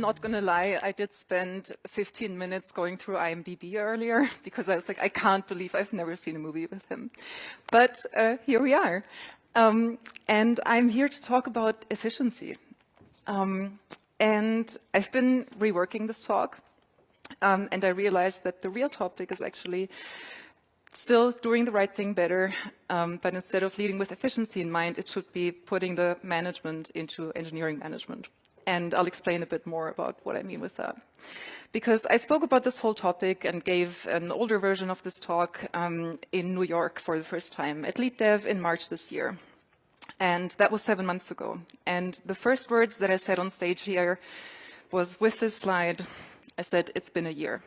not going to lie, I did spend 15 minutes going through IMDb earlier because I was like, I can't believe I've never seen a movie with him. But here we are. And I'm here to talk about efficiency. And I've been reworking this talk, and I realized that the real topic is actually still doing the right thing better, but instead of leading with efficiency in mind, it should be putting the management into engineering management. And I'll explain a bit more about what I mean with that. Because I spoke about this whole topic and gave an older version of this talk in New York for the first time at LeadDev in March this year. And that was 7 months ago. And the first words that I said on stage here was, with this slide, I said, it's been a year.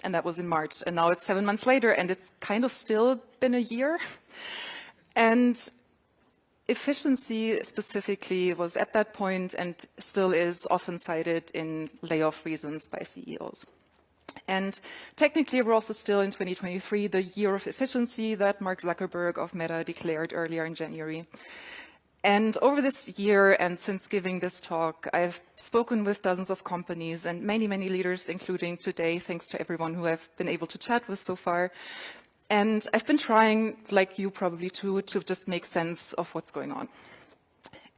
And that was in March. And now it's 7 months later, and it's kind of still been a year. And efficiency specifically was at that point and still is often cited in layoff reasons by CEOs. And technically, we're also still in 2023, the year of efficiency that Mark Zuckerberg of Meta declared earlier in January. And over this year and since giving this talk, I've spoken with dozens of companies and many, many leaders, including today, thanks to everyone who I've been able to chat with so far. And I've been trying, like you probably too, to just make sense of what's going on.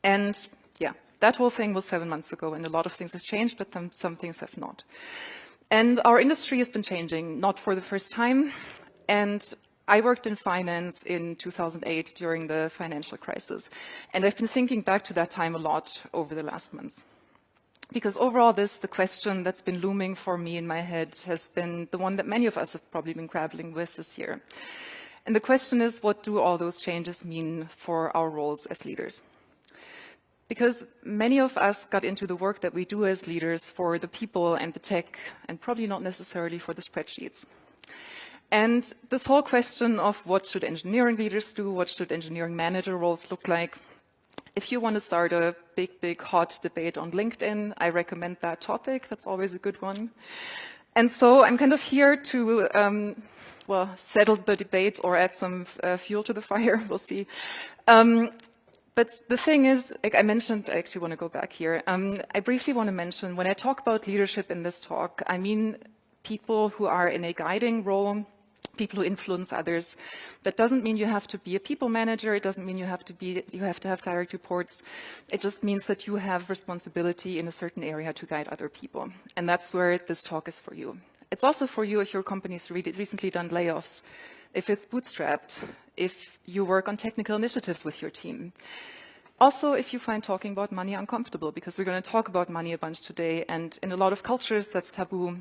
And yeah, that whole thing was 7 months ago, and a lot of things have changed, but some things have not. And our industry has been changing, not for the first time. And I worked in finance in 2008 during the financial crisis. And I've been thinking back to that time a lot over the last months. Because overall, the question that's been looming for me in my head has been the one that many of us have probably been grappling with this year. And the question is, what do all those changes mean for our roles as leaders? Because many of us got into the work that we do as leaders for the people and the tech, and probably not necessarily for the spreadsheets. And this whole question of what should engineering leaders do, what should engineering manager roles look like, if you want to start a big, hot debate on LinkedIn, I recommend that topic. That's always a good one. And so I'm kind of here to, settle the debate or add some fuel to the fire. We'll see. But the thing is, like I mentioned, I actually want to go back here. I briefly want to mention, when I talk about leadership in this talk, I mean people who are in a guiding role, people who influence others. That doesn't mean you have to be a people manager. It doesn't mean you have to have direct reports. It just means that you have responsibility in a certain area to guide other people. And that's where this talk is for you. It's also for you if your company's recently done layoffs, if it's bootstrapped, if you work on technical initiatives with your team. Also, if you find talking about money uncomfortable, because we're going to talk about money a bunch today, and in a lot of cultures that's taboo.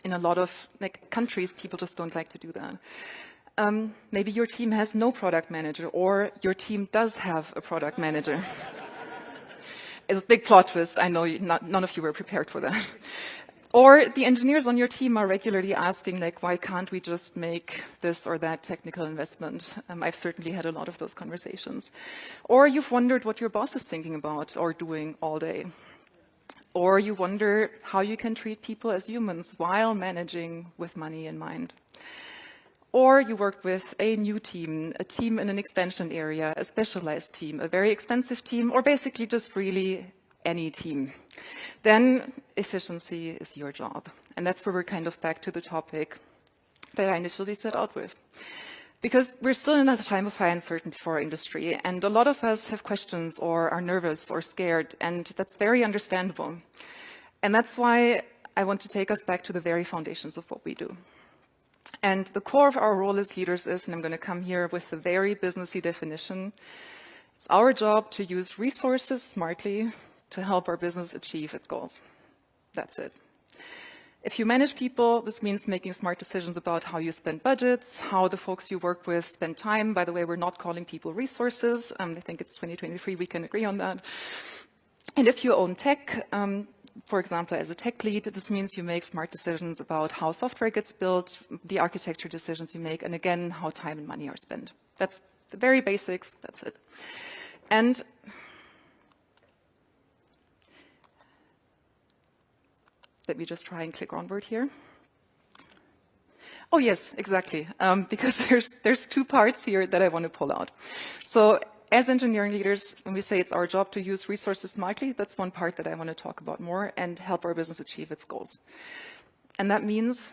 In a lot of countries, people just don't like to do that. Maybe your team has no product manager, or your team does have a product manager. It's a big plot twist. I know none of you were prepared for that. Or the engineers on your team are regularly asking, why can't we just make this or that technical investment? I've certainly had a lot of those conversations. Or you've wondered what your boss is thinking about or doing all day. Or you wonder how you can treat people as humans while managing with money in mind. Or you work with a new team, a team in an expansion area, a specialized team, a very expensive team, or basically just really any team. Then efficiency is your job. And that's where we're kind of back to the topic that I initially set out with. Because we're still in a time of high uncertainty for our industry, and a lot of us have questions or are nervous or scared, and that's very understandable. And that's why I want to take us back to the very foundations of what we do. And the core of our role as leaders is, and I'm going to come here with a very businessy definition, it's our job to use resources smartly to help our business achieve its goals. That's it. If you manage people, this means making smart decisions about how you spend budgets, how the folks you work with spend time. By the way, we're not calling people resources. I think it's 2023, we can agree on that. And if you own tech, for example, as a tech lead, this means you make smart decisions about how software gets built, the architecture decisions you make, and again, how time and money are spent. That's the very basics, that's it. And let me just try and click onward here. Oh yes, exactly, because there's two parts here that I want to pull out. So as engineering leaders, when we say it's our job to use resources smartly, that's one part that I want to talk about more and help our business achieve its goals. And that means,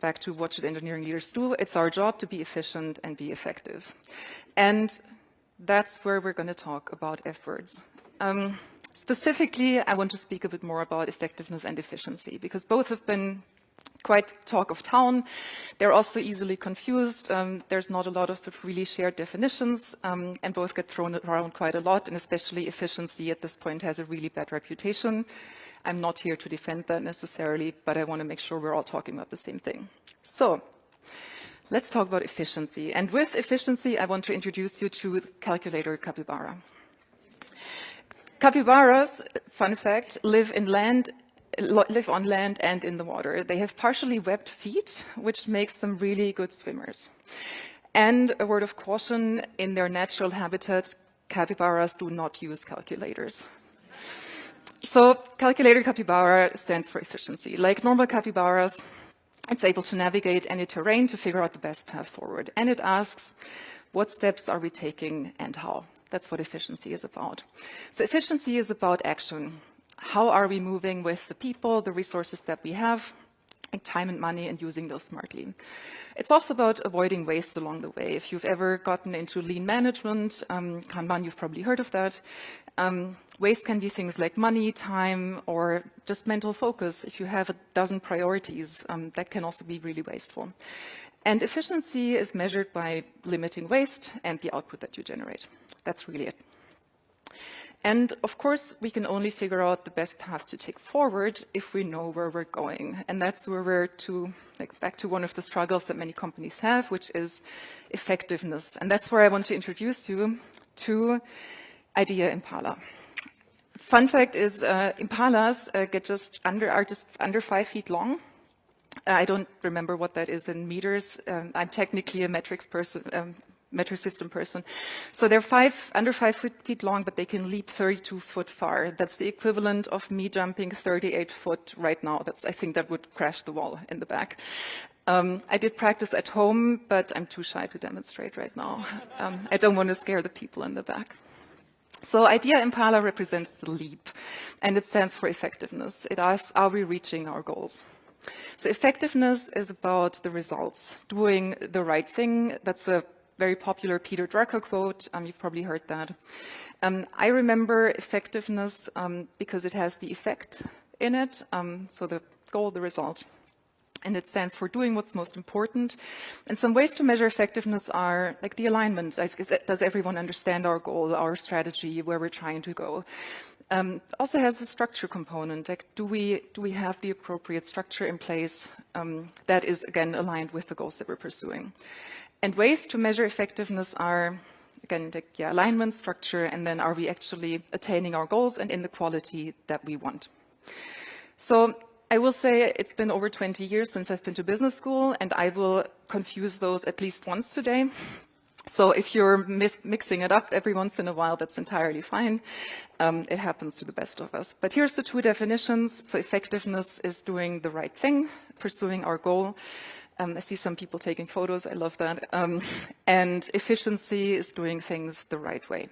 back to what should engineering leaders do, it's our job to be efficient and be effective. And that's where we're going to talk about F words. Specifically, I want to speak a bit more about effectiveness and efficiency, because both have been quite talk of town. They're also easily confused. There's not a lot of, sort of really shared definitions, and both get thrown around quite a lot, and especially efficiency at this point has a really bad reputation. I'm not here to defend that necessarily, but I want to make sure we're all talking about the same thing. So let's talk about efficiency. And with efficiency, I want to introduce you to calculator capybara. Capybaras, fun fact, live on land and in the water. They have partially webbed feet, which makes them really good swimmers. And a word of caution, in their natural habitat, capybaras do not use calculators. So calculator capybara stands for efficiency. Like normal capybaras, it's able to navigate any terrain to figure out the best path forward. And it asks, what steps are we taking and how? That's what efficiency is about. So efficiency is about action. How are we moving with the people, the resources that we have, and time and money, and using those smartly? It's also about avoiding waste along the way. If you've ever gotten into lean management, Kanban, you've probably heard of that. Waste can be things like money, time, or just mental focus. If you have a dozen priorities, that can also be really wasteful. And efficiency is measured by limiting waste and the output that you generate. That's really it. And of course, we can only figure out the best path to take forward if we know where we're going. And that's where we're back to one of the struggles that many companies have, which is effectiveness. And that's where I want to introduce you to Idea Impala. Fun fact is, impalas are just under 5 feet long. I don't remember what that is in meters. I'm technically a metric system person. So they're under 5 feet long, but they can leap 32 foot far. That's the equivalent of me jumping 38 foot right now. I think that would crash the wall in the back. I did practice at home, but I'm too shy to demonstrate right now. I don't want to scare the people in the back. So Idea Impala represents the leap, and it stands for effectiveness. It asks, are we reaching our goals? So effectiveness is about the results, doing the right thing. That's a very popular Peter Drucker quote. You've probably heard that. I remember effectiveness because it has the effect in it, so the goal, the result. And it stands for doing what's most important. And some ways to measure effectiveness are like the alignment. Does everyone understand our goal, our strategy, where we're trying to go? Also has the structure component. Like, do we have the appropriate structure in place that is, again, aligned with the goals that we're pursuing? And ways to measure effectiveness are, again, alignment, structure, and then are we actually attaining our goals and in the quality that we want? So I will say it's been over 20 years since I've been to business school, and I will confuse those at least once today. So if you're mixing it up every once in a while, that's entirely fine. It happens to the best of us. But here's the two definitions. So effectiveness is doing the right thing, pursuing our goal. I see some people taking photos. I love that. And efficiency is doing things the right way.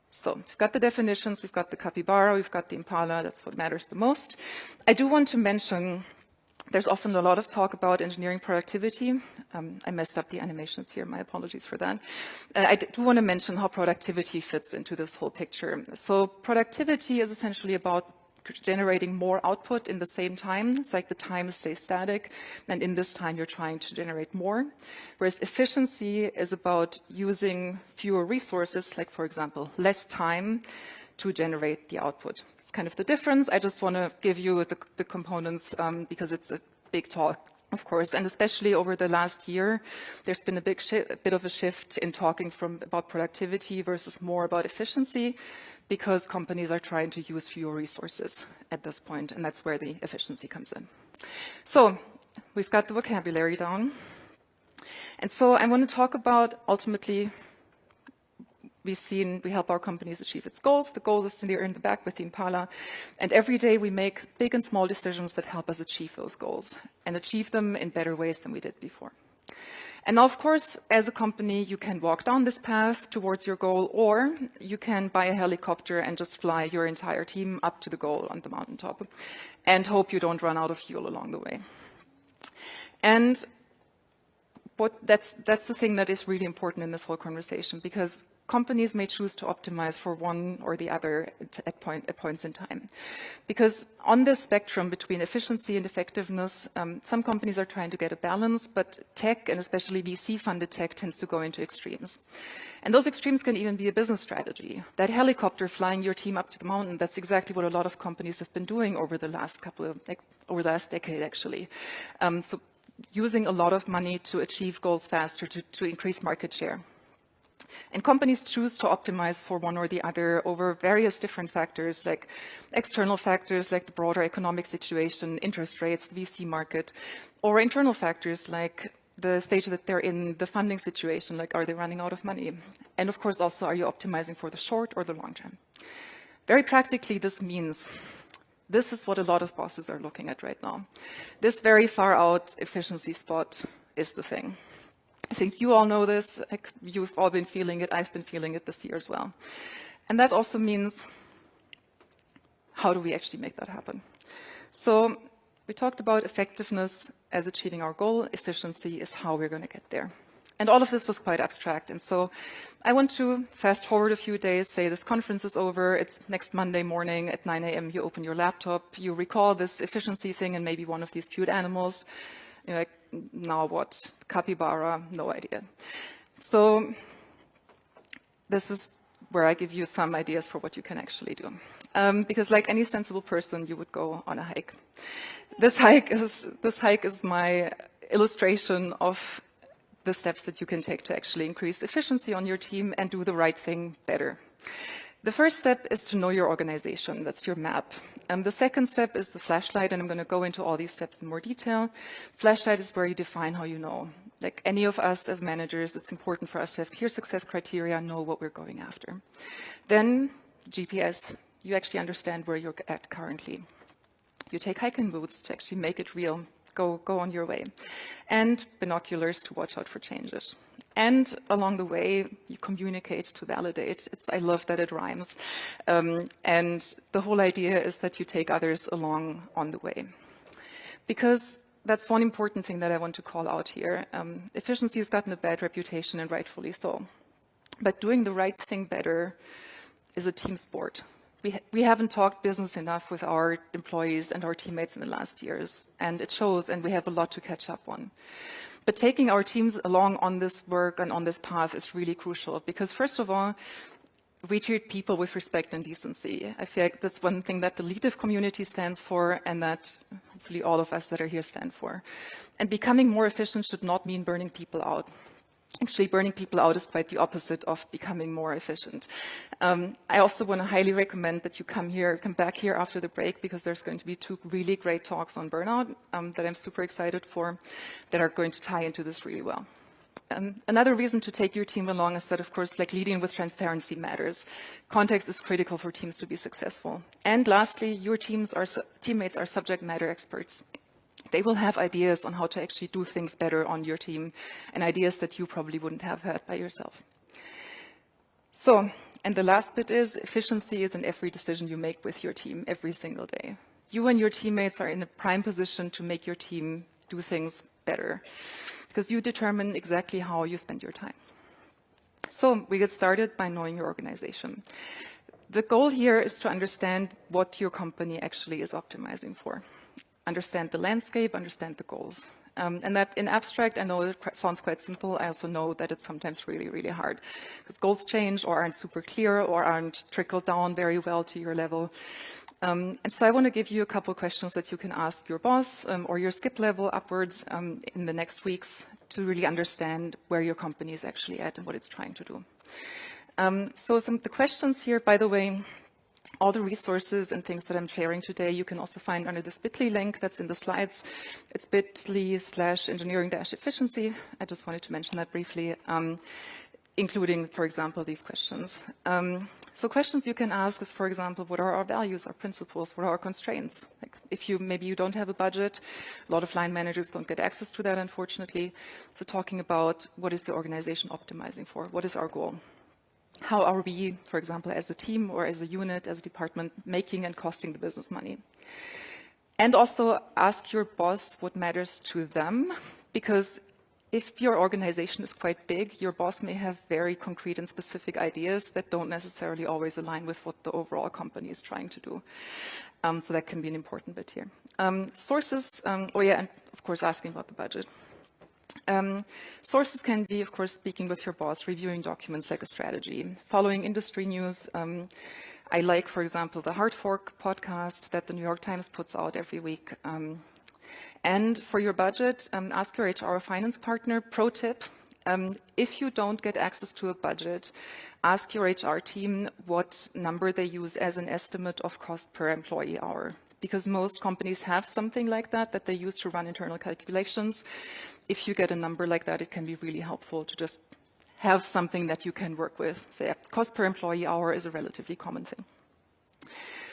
So we've got the definitions, we've got the capybara, we've got the impala. That's what matters the most. I do want to mention there's often a lot of talk about engineering productivity. I messed up the animations here. My apologies for that. I do want to mention how productivity fits into this whole picture. So productivity is essentially about generating more output in the same time. It's like the time stays static, and in this time you're trying to generate more. Whereas efficiency is about using fewer resources, like for example, less time to generate the output. It's kind of the difference. I just want to give you the components because it's a big talk, of course, and especially over the last year, there's been a bit of a shift in talking about productivity versus more about efficiency, because companies are trying to use fewer resources at this point, and that's where the efficiency comes in. So we've got the vocabulary down. And so I want to talk about, ultimately, we help our companies achieve its goals. The goal is there in the back with the Impala. And every day we make big and small decisions that help us achieve those goals and achieve them in better ways than we did before. And now, of course, as a company, you can walk down this path towards your goal, or you can buy a helicopter and just fly your entire team up to the goal on the mountaintop and hope you don't run out of fuel along the way. And that's the thing that is really important in this whole conversation, because companies may choose to optimize for one or the other at points in time. Because on this spectrum between efficiency and effectiveness, some companies are trying to get a balance, but tech, and especially VC-funded tech, tends to go into extremes. And those extremes can even be a business strategy. That helicopter flying your team up to the mountain, that's exactly what a lot of companies have been doing over the last over the last decade, actually. So using a lot of money to achieve goals faster, to increase market share. And companies choose to optimize for one or the other over various different factors, like external factors like the broader economic situation, interest rates, the VC market, or internal factors like the stage that they're in, the funding situation, like are they running out of money? And of course also, are you optimizing for the short or the long term? Very practically, this means this is what a lot of bosses are looking at right now. This very far out efficiency spot is the thing. I think you all know this, like you've all been feeling it, I've been feeling it this year as well. And that also means, how do we actually make that happen? So we talked about effectiveness as achieving our goal, efficiency is how we're going to get there. And all of this was quite abstract. And so I want to fast forward a few days, say this conference is over, it's next Monday morning at 9 a.m., you open your laptop, you recall this efficiency thing and maybe one of these cute animals. You're like, now what? Capybara? No idea. So this is where I give you some ideas for what you can actually do. Because like any sensible person, you would go on a hike. This hike is my illustration of the steps that you can take to actually increase efficiency on your team and do the right thing better. The first step is to know your organization. That's your map. The second step is the flashlight, and I'm going to go into all these steps in more detail. Flashlight is where you define how you know. Like any of us as managers, it's important for us to have clear success criteria, know what we're going after. Then GPS. You actually understand where you're at currently. You take hiking boots to actually make it real. Go on your way. And binoculars to watch out for changes. And along the way, you communicate to validate. I love that it rhymes. And the whole idea is that you take others along on the way. Because that's one important thing that I want to call out here. Efficiency has gotten a bad reputation, and rightfully so. But doing the right thing better is a team sport. We haven't talked business enough with our employees and our teammates in the last years, and it shows, and we have a lot to catch up on. But taking our teams along on this work and on this path is really crucial, because first of all, we treat people with respect and decency. I feel like that's one thing that the LeadDev community stands for, and that hopefully all of us that are here stand for. And becoming more efficient should not mean burning people out. Actually, burning people out is quite the opposite of becoming more efficient. I also want to highly recommend that you come back here after the break, because there's going to be 2 really great talks on burnout that I'm super excited for, that are going to tie into this really well. Another reason to take your team along is that, of course, like leading with transparency matters. Context is critical for teams to be successful. And lastly, your teammates are subject matter experts. They will have ideas on how to actually do things better on your team, and ideas that you probably wouldn't have had by yourself. So, and the last bit is, efficiency is in every decision you make with your team every single day. You and your teammates are in a prime position to make your team do things better, because you determine exactly how you spend your time. So we get started by knowing your organization. The goal here is to understand what your company actually is optimizing for. Understand the landscape, understand the goals. And that in abstract, I know it sounds quite simple. I also know that it's sometimes really, really hard, because goals change or aren't super clear or aren't trickled down very well to your level. And so I want to give you a couple questions that you can ask your boss or your skip level upwards in the next weeks to really understand where your company is actually at and what it's trying to do. So some of the questions here, by the way, all the resources and things that I'm sharing today, you can also find under this bit.ly link that's in the slides. It's bit.ly/engineering-efficiency. I just wanted to mention that briefly. including, for example, these questions. So questions you can ask is, for example, what are our values, our principles, what are our constraints? Like if maybe you don't have a budget, a lot of line managers don't get access to that, unfortunately. So talking about what is the organization optimizing for? What is our goal? How are we, for example, as a team or as a unit, as a department, making and costing the business money? And also ask your boss what matters to them, because if your organization is quite big, your boss may have very concrete and specific ideas that don't necessarily always align with what the overall company is trying to do. So that can be an important bit here. Sources, and of course asking about the budget. Sources can be, of course, speaking with your boss, reviewing documents like a strategy, following industry news. I like, for example, the Hard Fork podcast that the New York Times puts out every week. And for your budget, ask your HR or finance partner. Pro tip, if you don't get access to a budget, ask your HR team what number they use as an estimate of cost per employee hour. Because most companies have something like that they use to run internal calculations. If you get a number like that, it can be really helpful to just have something that you can work with. Say, cost per employee hour is a relatively common thing.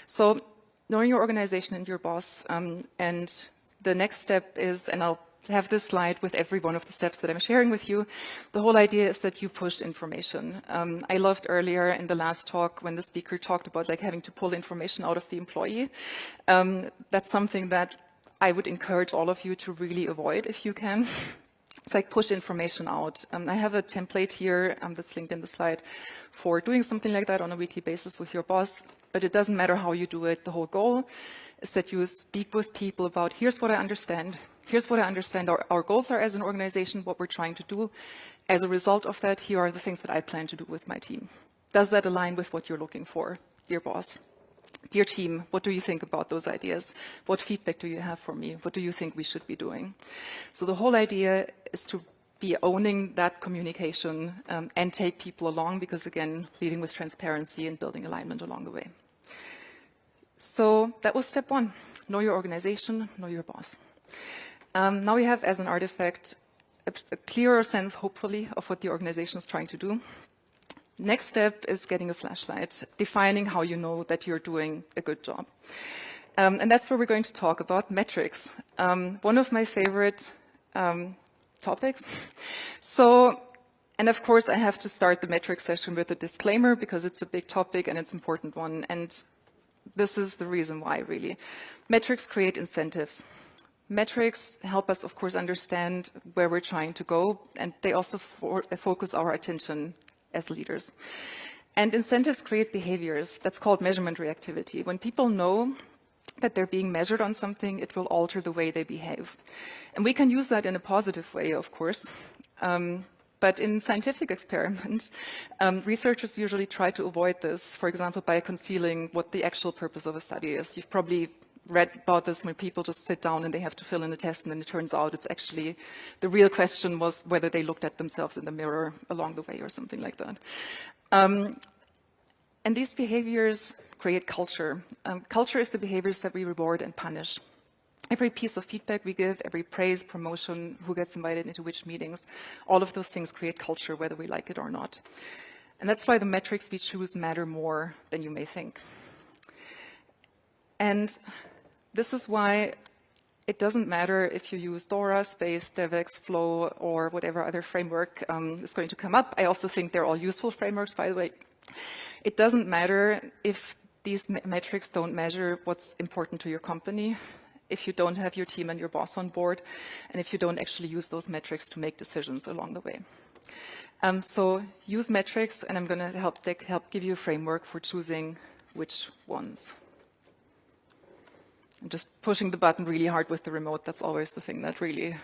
So knowing your organization and your boss, and the next step is, and I'll have this slide with every one of the steps that I'm sharing with you. The whole idea is that you push information. I loved earlier in the last talk when the speaker talked about like having to pull information out of the employee. That's something that I would encourage all of you to really avoid if you can. It's like push information out. I have a template here that's linked in the slide for doing something like that on a weekly basis with your boss, but it doesn't matter how you do it. The whole goal is that you speak with people about, here's what I understand. Here's what I understand our goals are as an organization, what we're trying to do. As a result of that, here are the things that I plan to do with my team. Does that align with what you're looking for, dear boss? Dear team, what do you think about those ideas? What feedback do you have for me? What do you think we should be doing? So the whole idea is to be owning that communication and take people along, because again, leading with transparency and building alignment along the way. So that was step one. Know your organization, know your boss. Now we have, as an artifact, a clearer sense, hopefully, of what the organization is trying to do. Next step is getting a flashlight, defining how you know that you're doing a good job. And that's where we're going to talk about metrics. One of my favorite topics. So, and of course, I have to start the metrics session with a disclaimer because it's a big topic and it's an important one. And this is the reason why, really. Metrics create incentives. Metrics help us, of course, understand where we're trying to go, and they also focus our attention as leaders. And incentives create behaviors. That's called measurement reactivity. When people know that they're being measured on something, it will alter the way they behave. And we can use that in a positive way, of course. But in scientific experiments, researchers usually try to avoid this, for example, by concealing what the actual purpose of a study is. You've probably read about this when people just sit down and they have to fill in a test, and then it turns out it's actually, the real question was whether they looked at themselves in the mirror along the way or something like that. And these behaviors create culture. Culture is the behaviors that we reward and punish. Every piece of feedback we give, every praise, promotion, who gets invited into which meetings, all of those things create culture, whether we like it or not. And that's why the metrics we choose matter more than you may think. And this is why it doesn't matter if you use Dora, Space, DevX, Flow, or whatever other framework is going to come up. I also think they're all useful frameworks, by the way. It doesn't matter if these metrics don't measure what's important to your company, if you don't have your team and your boss on board, and if you don't actually use those metrics to make decisions along the way. So use metrics, and I'm going to help give you a framework for choosing which ones. I'm just pushing the button really hard with the remote. That's always the thing that really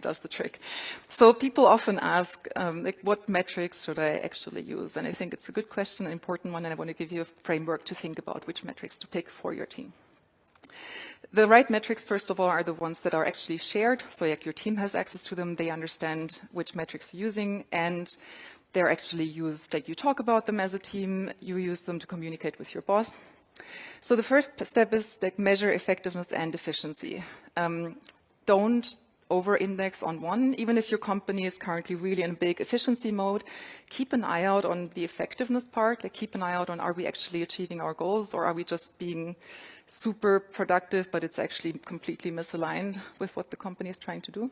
does the trick. So people often ask, like, what metrics should I actually use? And I think it's a good question, an important one, and I want to give you a framework to think about which metrics to pick for your team. The right metrics, first of all, are the ones that are actually shared. So like your team has access to them, they understand which metrics you're using, and they're actually used, like you talk about them as a team, you use them to communicate with your boss. So the first step is like measure effectiveness and efficiency. Don't over-index on one. Even if your company is currently really in a big efficiency mode, keep an eye out on the effectiveness part. Like, keep an eye out on, are we actually achieving our goals, or are we just being super productive, but it's actually completely misaligned with what the company is trying to do.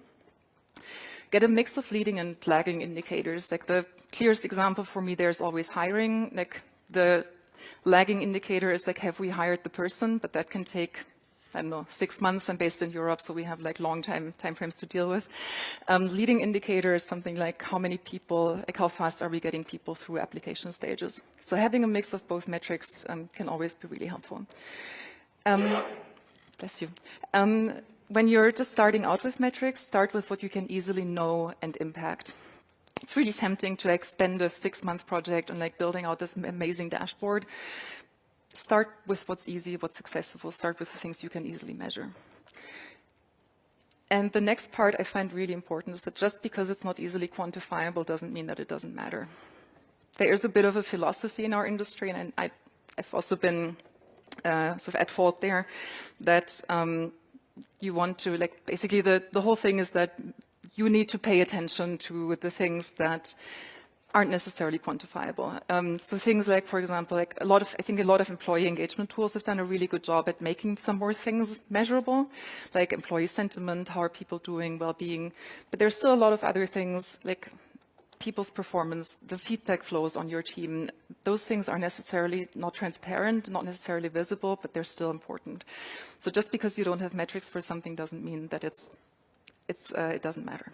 Get a mix of leading and lagging indicators. Like, the clearest example for me there is always hiring. Like, the lagging indicator is like, have we hired the person? But that can take, I don't know, 6 months. I'm based in Europe, so we have like long time frames to deal with. Leading indicator is something like how many people, like how fast are we getting people through application stages. So having a mix of both metrics can always be really helpful. Bless you. When you're just starting out with metrics, start with what you can easily know and impact. It's really tempting to like spend a 6-month project on like building out this amazing dashboard. Start with what's easy, what's accessible. Start with the things you can easily measure. And the next part I find really important is that just because it's not easily quantifiable doesn't mean that it doesn't matter. There is a bit of a philosophy in our industry, and I've also been sort of at fault there, that you want to, like, basically the whole thing is that you need to pay attention to the things that aren't necessarily quantifiable. So things like, for example, like I think a lot of employee engagement tools have done a really good job at making some more things measurable, like employee sentiment, how are people doing, well-being. But there's still a lot of other things, like people's performance, the feedback flows on your team. Those things are necessarily not transparent, not necessarily visible, but they're still important. So just because you don't have metrics for something doesn't mean that it doesn't matter.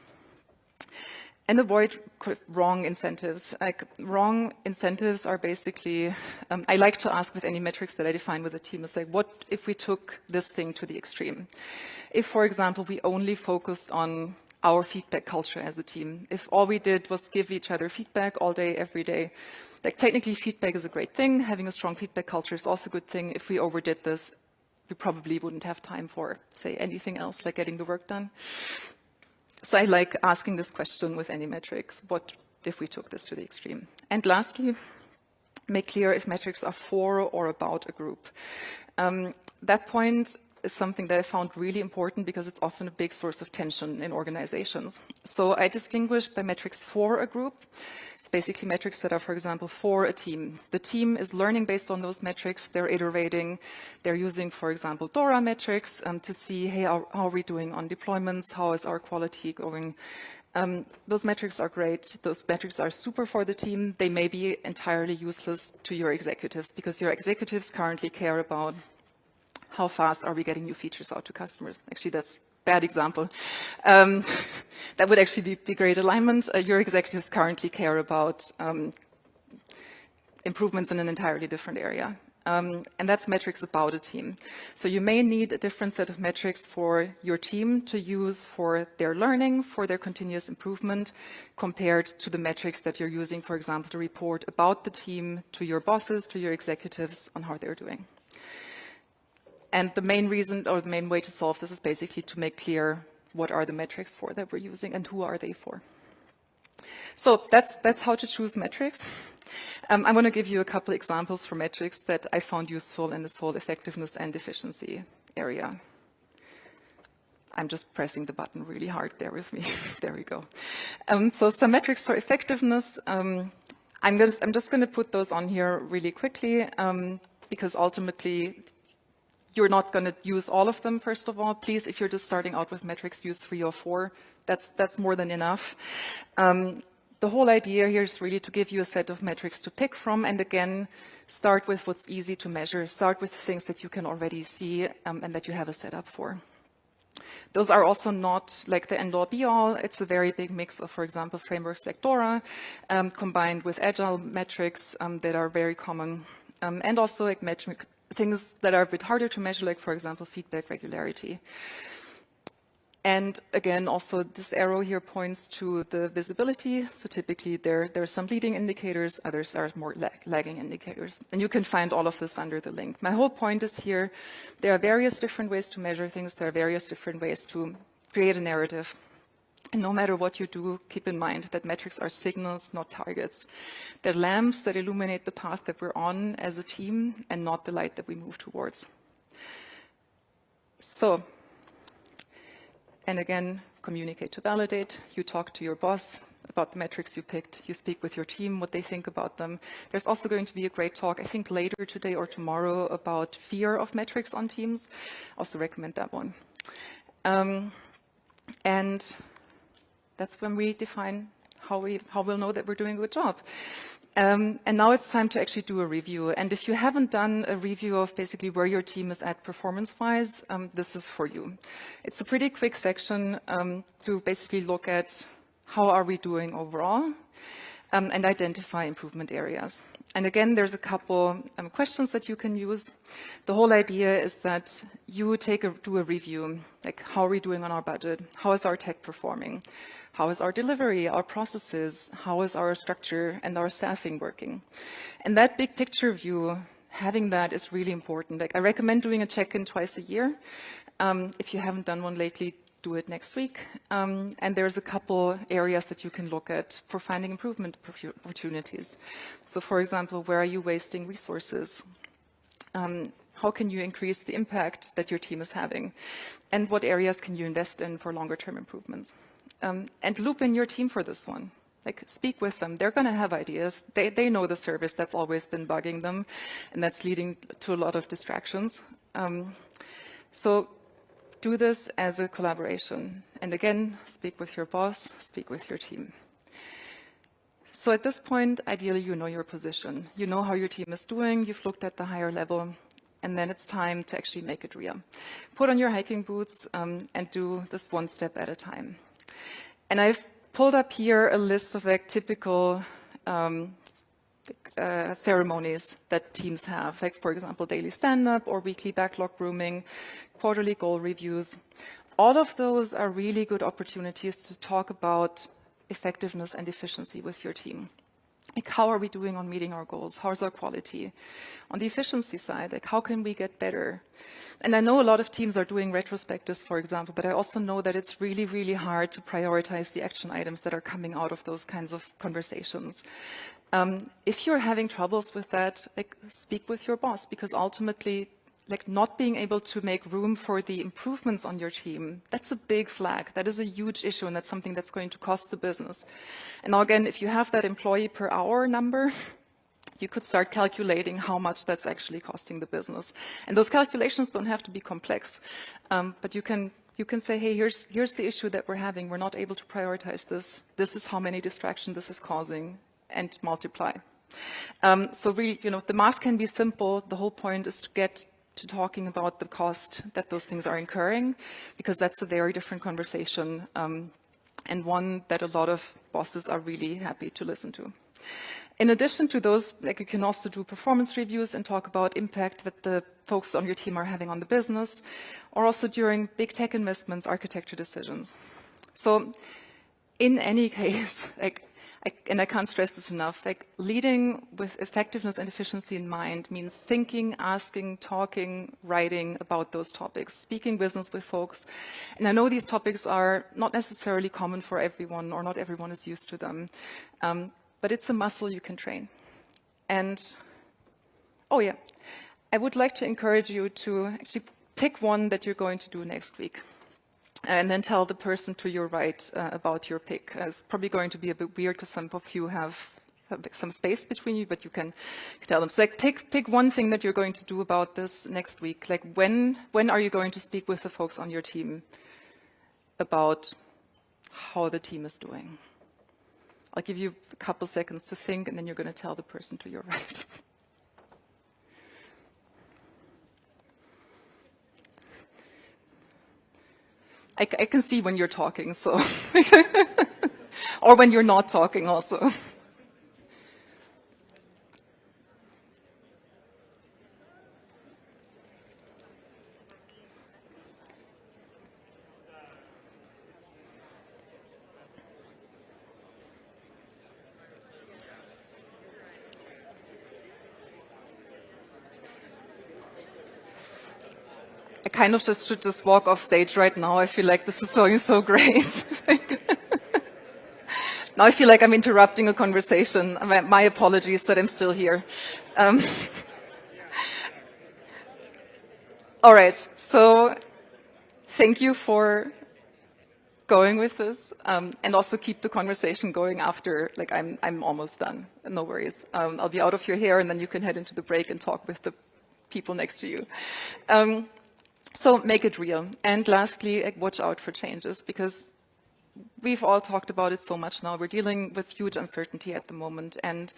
And avoid wrong incentives. Like, wrong incentives are basically, I like to ask with any metrics that I define with a team, is like, what if we took this thing to the extreme? If, for example, we only focused on our feedback culture as a team, if all we did was give each other feedback all day, every day, like, technically feedback is a great thing. Having a strong feedback culture is also a good thing. If we overdid this, we probably wouldn't have time for, say, anything else, like getting the work done. So I like asking this question with any metrics. What if we took this to the extreme? And lastly, make clear if metrics are for or about a group. That point is something that I found really important because it's often a big source of tension in organizations. So I distinguish by metrics for a group. It's basically metrics that are, for example, for a team. The team is learning based on those metrics. They're iterating. They're using, for example, DORA metrics to see, hey, how are we doing on deployments? How is our quality going? Those metrics are great. Those metrics are super for the team. They may be entirely useless to your executives because your executives currently care about how fast are we getting new features out to customers. Actually, that's a bad example. That would actually be great alignment. Your executives currently care about improvements in an entirely different area. And that's metrics about a team. So you may need a different set of metrics for your team to use for their learning, for their continuous improvement, compared to the metrics that you're using, for example, to report about the team to your bosses, to your executives on how they're doing. And the main reason, or the main way to solve this, is basically to make clear what are the metrics for that we're using and who are they for. So that's how to choose metrics. I want to give you a couple examples for metrics that I found useful in this whole effectiveness and efficiency area. I'm just pressing the button really hard there with me. There we go. So some metrics for effectiveness. I'm just going to put those on here really quickly because ultimately you're not going to use all of them, first of all. Please, if you're just starting out with metrics, use 3 or 4. That's more than enough. The whole idea here is really to give you a set of metrics to pick from. And again, start with what's easy to measure. Start with things that you can already see and that you have a setup for. Those are also not like the end-all be-all. It's a very big mix of, for example, frameworks like DORA, combined with agile metrics that are very common. And also like things that are a bit harder to measure, like, for example, feedback regularity. And again, also this arrow here points to the visibility. So typically there are some leading indicators, others are more lagging indicators. And you can find all of this under the link. My whole point is here, there are various different ways to measure things. There are various different ways to create a narrative. And no matter what you do, keep in mind that metrics are signals, not targets. They're lamps that illuminate the path that we're on as a team and not the light that we move towards. So, and again, communicate to validate, you talk to your boss about the metrics you picked, you speak with your team, what they think about them. There's also going to be a great talk, I think later today or tomorrow, about fear of metrics on teams. Also recommend that one. And that's when we define how we'll know that we're doing a good job. And now it's time to actually do a review. And if you haven't done a review of basically where your team is at performance-wise, this is for you. It's a pretty quick section to basically look at how are we doing overall and identify improvement areas. And again, there's a couple questions that you can use. The whole idea is that you do a review, like how are we doing on our budget? How is our tech performing? How is our delivery, our processes? How is our structure and our staffing working? And that big picture view, having that is really important. Like I recommend doing a check-in twice a year. If you haven't done one lately, do it next week. And there's a couple areas that you can look at for finding improvement opportunities. So for example, where are you wasting resources? How can you increase the impact that your team is having? And what areas can you invest in for longer term improvements? And loop in your team for this one. Like speak with them. They're going to have ideas. They know the service that's always been bugging them, and that's leading to a lot of distractions. So do this as a collaboration. And again, speak with your boss, speak with your team. So at this point, ideally, you know your position. You know how your team is doing. You've looked at the higher level. And then it's time to actually make it real. Put on your hiking boots and do this one step at a time. And I've pulled up here a list of like typical ceremonies that teams have, like for example, daily stand-up or weekly backlog grooming, quarterly goal reviews. All of those are really good opportunities to talk about effectiveness and efficiency with your team. Like how are we doing on meeting our goals? How's our quality? On the efficiency side, like how can we get better? And I know a lot of teams are doing retrospectives, for example, but I also know that it's really, really hard to prioritize the action items that are coming out of those kinds of conversations. If you're having troubles with that, like speak with your boss, because ultimately, like not being able to make room for the improvements on your team, that's a big flag. That is a huge issue, and that's something that's going to cost the business. And now again, if you have that employee per hour number, you could start calculating how much that's actually costing the business. And those calculations don't have to be complex, but you can say, hey, here's the issue that we're having. We're not able to prioritize this. This is how many distractions this is causing, and multiply. So really, the math can be simple. The whole point is to get to talking about the cost that those things are incurring, because that's a very different conversation, and one that a lot of bosses are really happy to listen to. In addition to those, like you can also do performance reviews and talk about impact that the folks on your team are having on the business, or also during big tech investments, architecture decisions. So in any case, and I can't stress this enough, like leading with effectiveness and efficiency in mind means thinking, asking, talking, writing about those topics, speaking business with folks. And I know these topics are not necessarily common for everyone, or not everyone is used to them, but it's a muscle you can train. And, oh yeah, I would like to encourage you to actually pick one that you're going to do next week. And then tell the person to your right about your pick. It's probably going to be a bit weird because some of you have some space between you, but you can tell them. So like, pick one thing that you're going to do about this next week. Like when are you going to speak with the folks on your team about how the team is doing? I'll give you a couple seconds to think, and then you're going to tell the person to your right. I can see when you're talking, so. Or when you're not talking also. I kind of should just walk off stage right now. I feel like this is going so great. Now I feel like I'm interrupting a conversation. My apologies that I'm still here. All right, so thank you for going with this, and also keep the conversation going after, like, I'm almost done. No worries. I'll be out of your hair, and then you can head into the break and talk with the people next to you. So make it real. And lastly, like, watch out for changes, because we've all talked about it so much now. We're dealing with huge uncertainty at the moment, and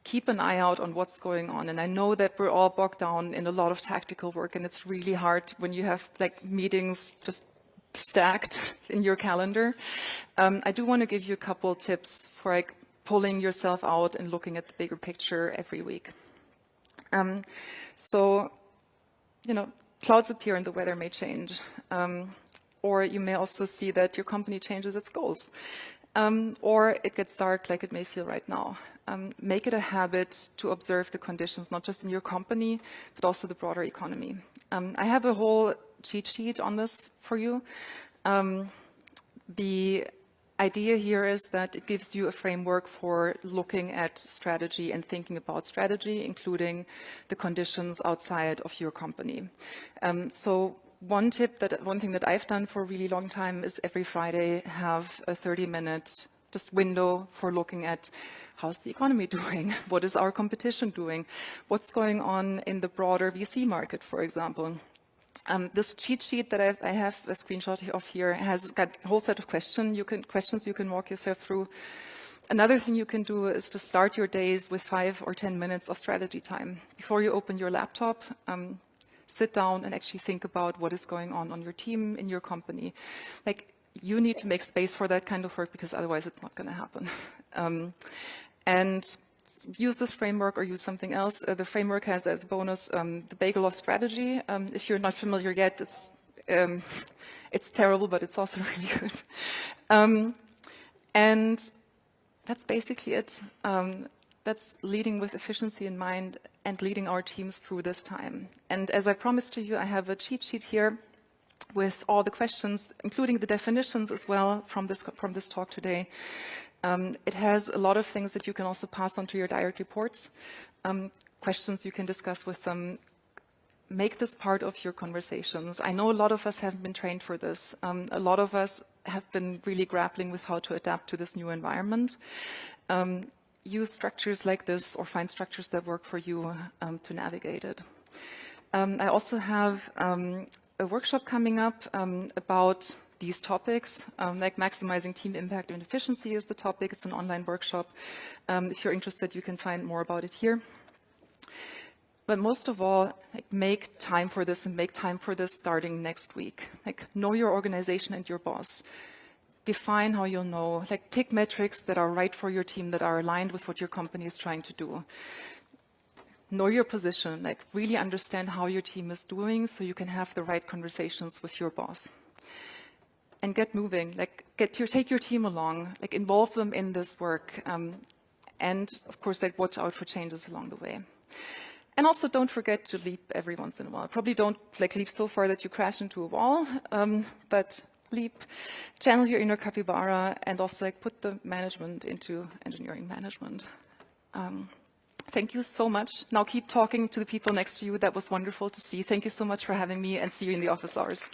keep an eye out on what's going on. And I know that we're all bogged down in a lot of tactical work, and it's really hard when you have like meetings just stacked in your calendar. I do want to give you a couple tips for like pulling yourself out and looking at the bigger picture every week. So, you know, clouds appear and the weather may change. Or you may also see that your company changes its goals. Or it gets dark like it may feel right now. Make it a habit to observe the conditions, not just in your company, but also the broader economy. I have a whole cheat sheet on this for you. The idea here is that it gives you a framework for looking at strategy and thinking about strategy, including the conditions outside of your company. So one thing that I've done for a really long time is every Friday have a 30-minute just window for looking at how's the economy doing, what is our competition doing, what's going on in the broader VC market, for example. This cheat sheet that I have a screenshot of here has got a whole set of questions you can walk yourself through. Another thing you can do is to start your days with 5 or 10 minutes of strategy time. Before you open your laptop, sit down and actually think about what is going on your team, in your company. Like, you need to make space for that kind of work, because otherwise it's not going to happen. And use this framework or use something else. The framework has as a bonus the bagel of strategy. If you're not familiar yet, it's terrible, but it's also really good. And that's basically it. That's leading with efficiency in mind and leading our teams through this time. And as I promised to you, I have a cheat sheet here with all the questions, including the definitions as well from this talk today. It has a lot of things that you can also pass on to your direct reports, questions you can discuss with them. Make this part of your conversations. I know a lot of us haven't been trained for this. A lot of us have been really grappling with how to adapt to this new environment. Use structures like this or find structures that work for you to navigate it. I also have a workshop coming up about these topics, like maximizing team impact and efficiency is the topic. It's an online workshop. If you're interested, you can find more about it here. But most of all, like, make time for this, and make time for this starting next week. Like, know your organization and your boss. Define how you'll know. Like, pick metrics that are right for your team, that are aligned with what your company is trying to do. Know your position. Like, really understand how your team is doing so you can have the right conversations with your boss. And get moving. Like, take your team along. Like, involve them in this work. And of course, like, watch out for changes along the way. And also, don't forget to leap every once in a while. Probably don't like leap so far that you crash into a wall, but leap, channel your inner capybara, and also like put the management into engineering management. Thank you so much. Now keep talking to the people next to you. That was wonderful to see. Thank you so much for having me, and see you in the office hours.